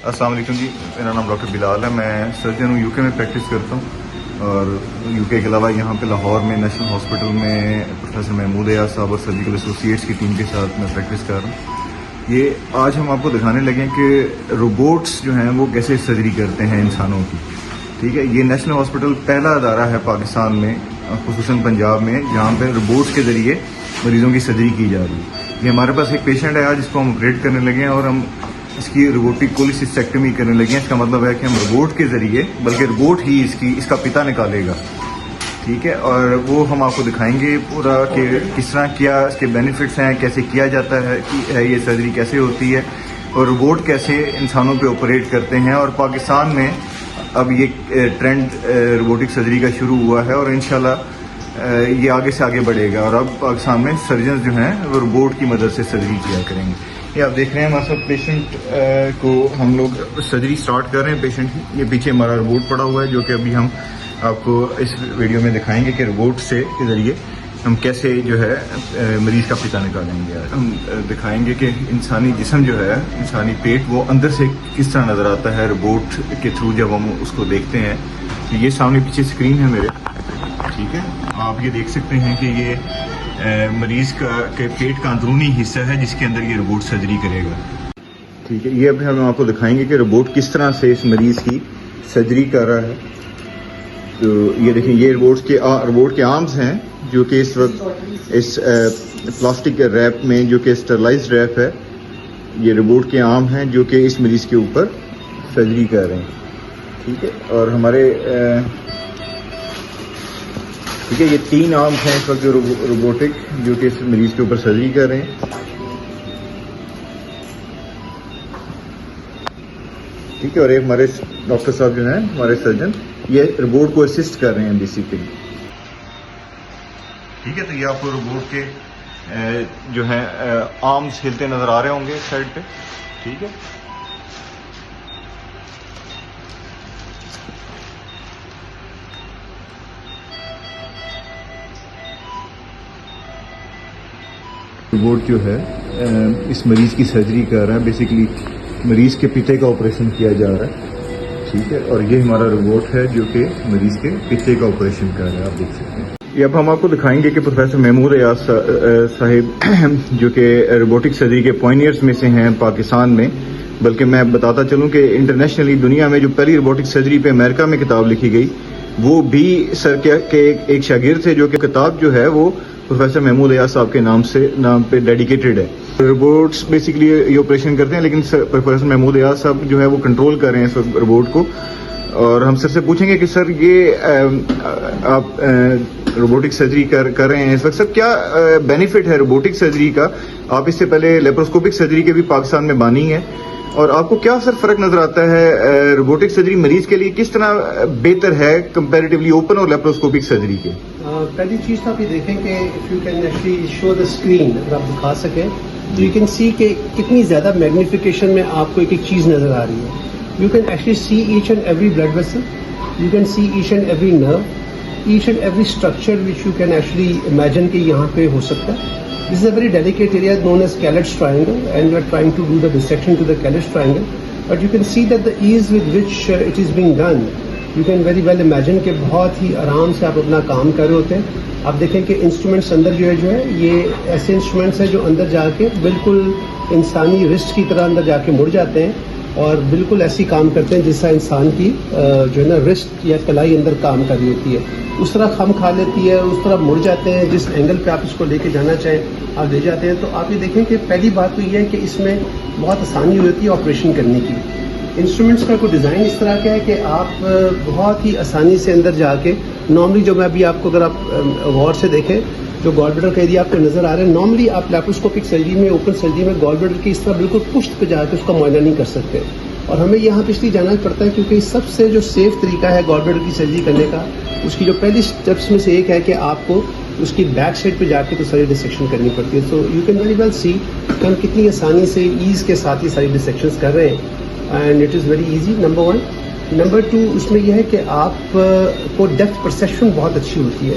السلام علیکم جی، میرا نام ڈاکٹر بلال ہے. میں سرجن ہوں، یو کے میں پریکٹس کرتا ہوں. اور یو کے علاوہ یہاں پہ لاہور میں نیشنل ہاسپٹل میں پروفیسر محمود ایاز صاحب اور سرجیکل ایسوسیٹس کی ٹیم کے ساتھ میں پریکٹس کر رہا ہوں. یہ آج ہم آپ کو دکھانے لگے کہ روبوٹس جو ہیں وہ کیسے سرجری کرتے ہیں انسانوں کی. ٹھیک ہے، یہ نیشنل ہاسپٹل پہلا ادارہ ہے پاکستان میں، خصوصاً پنجاب میں، جہاں پہ روبوٹس کے ذریعے مریضوں کی سرجری کی جا رہی ہے. یہ ہمارے پاس ایک پیشنٹ ہے آج جس کو ہم آپریٹ کرنے لگے ہیں، اور ہم اس کی روبوٹک کولیسیسٹیکٹمی کرنے لگے ہیں. اس کا مطلب ہے کہ ہم روبوٹ کے ذریعے، بلکہ روبوٹ ہی اس کا پتا نکالے گا. ٹھیک ہے، اور وہ ہم آپ کو دکھائیں گے پورا کہ کس طرح کیا اس کے بینیفٹس ہیں، کیسے کیا جاتا ہے یہ سرجری کیسے ہوتی ہے، اور روبوٹ کیسے انسانوں پہ آپریٹ کرتے ہیں. اور پاکستان میں اب یہ ٹرینڈ روبوٹک سرجری کا شروع ہوا ہے، اور انشاءاللہ یہ آگے سے آگے بڑھے گا. اور اب پاکستان میں سرجنز جو ہیں وہ روبوٹ کی مدد سے سرجری کیا کریں گے. یہ آپ دیکھ رہے ہیں ہمارے ساتھ پیشنٹ کو ہم لوگ سرجری سٹارٹ کر رہے ہیں پیشنٹ کی. یہ پیچھے ہمارا روبوٹ پڑا ہوا ہے جو کہ ابھی ہم آپ کو اس ویڈیو میں دکھائیں گے کہ روبوٹ کے ذریعے ہم کیسے جو ہے مریض کا پتا نکالیں گے. ہم دکھائیں گے کہ انسانی جسم جو ہے، انسانی پیٹ، وہ اندر سے کس طرح نظر آتا ہے روبوٹ کے تھرو جب ہم اس کو دیکھتے ہیں. یہ سامنے پیچھے اسکرین ہے میرے. ٹھیک ہے، آپ یہ دیکھ سکتے ہیں کہ یہ مریض کے پیٹ کا اندرونی حصہ ہے جس کے اندر یہ روبوٹ سرجری کرے گا. ٹھیک ہے، یہ اب ہم آپ کو دکھائیں گے کہ روبوٹ کس طرح سے اس مریض کی سرجری کر رہا ہے. تو یہ دیکھیں، یہ روبوٹ کے آرمز ہیں جو کہ اس وقت اس پلاسٹک کے ریپ میں، جو کہ اسٹرلائزڈ ریپ ہے، یہ روبوٹ کے آرم ہیں جو کہ اس مریض کے اوپر سرجری کر رہے ہیں. ٹھیک ہے، اور ہمارے ٹھیک ہے، یہ 3 آرم ہیں اس وقت جو روبوٹک جو کہ اس مریض کے اوپر سرجری کر رہے ہیں. ٹھیک ہے، اور ایک ہمارے ڈاکٹر صاحب جو ہیں، ہمارے سرجن، یہ روبوٹ کو اسسٹ کر رہے ہیں بیسیکلی. ٹھیک ہے، تو یہ آپ کو روبوٹ کے جو ہیں آرمز ہلتے نظر آ رہے ہوں گے اس سائڈ پہ. ٹھیک ہے، روبوٹ جو ہے اس مریض کی سرجری کر رہا ہے. بیسیکلی مریض کے پتے کا آپریشن کیا جا رہا ہے. ٹھیک ہے، اور یہ ہمارا روبوٹ ہے جو کہ مریض کے پتے کا آپریشن کر رہا ہے. آپ دیکھ سکتے ہیں. یہ اب ہم آپ کو دکھائیں گے کہ پروفیسر محمود ایاز صاحب جو کہ روبوٹک سرجری کے پائنیئرز میں سے ہیں پاکستان میں، بلکہ میں بتاتا چلوں کہ انٹرنیشنلی دنیا میں جو پہلی روبوٹک سرجری پہ امریکہ میں کتاب لکھی گئی، وہ بھی سر کے ایک شاگرد تھے، جو کہ کتاب جو ہے وہ پروفیسر محمود ایاز صاحب کے نام پہ ڈیڈیکیٹڈ ہے. روبوٹس بیسیکلی یہ آپریشن کرتے ہیں، لیکن پروفیسر محمود ایاز صاحب جو ہے وہ کنٹرول کر رہے ہیں اس وقت روبوٹ کو. اور ہم سر سے پوچھیں گے کہ سر یہ آپ روبوٹک سرجری کر رہے ہیں اس وقت، سر کیا بینیفٹ ہے روبوٹک سرجری کا؟ آپ اس سے پہلے لیپروسکوپک سرجری کے بھی پاکستان میں بانی ہیں، اور آپ کو کیا سر فرق نظر آتا ہے روبوٹک سرجری مریض کے لیے کس طرح بہتر ہے کمپیریٹیولی اوپن اور لیپروسکوپک سرجری کے؟ پہلی چیز تو آپ یہ دیکھیں کہ if you can actually show the screen, اگر آپ دکھا سکیں تو یو کین سی کہ کتنی زیادہ میگنیفیکیشن میں آپ کو ایک چیز نظر آ رہی ہے. You can actually see each and every blood vessel, you can see each and every nerve, each and every structure which you can actually imagine کہ یہاں پہ ہو سکتا ہے. This is a very delicate area known as Kellett's triangle, and we are trying to do the dissection to the Kellett's triangle. But you can see that the ease with which it is being done, you can very well imagine کہ بہت ہی آرام سے آپ اپنا کام کر رہے ہوتے ہیں. آپ دیکھیں کہ انسٹرومنٹس اندر جو ہے یہ ایسے انسٹرومنٹس ہیں جو اندر جا کے بالکل انسانی رسٹ کی طرح اندر جا کے مڑ جاتے ہیں، اور بالکل ایسی کام کرتے ہیں جس طرح انسان کی جو ہے نا رسٹ یا کلائی اندر کام کر رہی ہوتی ہے. اس طرح خم کھا لیتی ہے، اس طرح مڑ جاتے ہیں، جس اینگل پہ آپ اس کو لے کے جانا چاہیں آپ لے جاتے ہیں. تو آپ یہ دیکھیں کہ پہلی بات تو یہ ہے کہ اس میں بہت آسانی ہوتی ہے آپریشن کرنے کی. انسٹرومنٹس کا کوئی ڈیزائن اس طرح کا ہے کہ آپ بہت ہی آسانی سے اندر جا کے، نارملی جو میں ابھی آپ کو، اگر آپ غور سے دیکھیں جو گال بلیڈر کا ایریا آپ کو نظر آ رہا ہے، نارملی آپ لیپروسکوپک سرجری میں، اوپن سرجری میں گال بلیڈر کی اس طرح بالکل پشت پہ جا کے اس کا معائنہ نہیں کر سکتے. اور ہمیں یہاں پہ اس لیے جانا پڑتا ہے کیونکہ سب سے جو سیف طریقہ ہے گال بلیڈر کی سرجری کرنے کا، اس کی جو پہلی اسٹیپس میں سے ایک ہے کہ آپ کو اس کی بیک سائڈ پہ جا کے تو ساری ڈسیکشن کرنی پڑتی ہے. So you can very well see کہ ہم کتنی آسانی سے ایز کے ساتھ ہی ساری ڈسیکشنز کر رہے ہیں، and it is very easy. Number 1. Number 2 اس میں یہ ہے کہ آپ کو ڈیپتھ پرسیپشن بہت اچھی ہوتی ہے.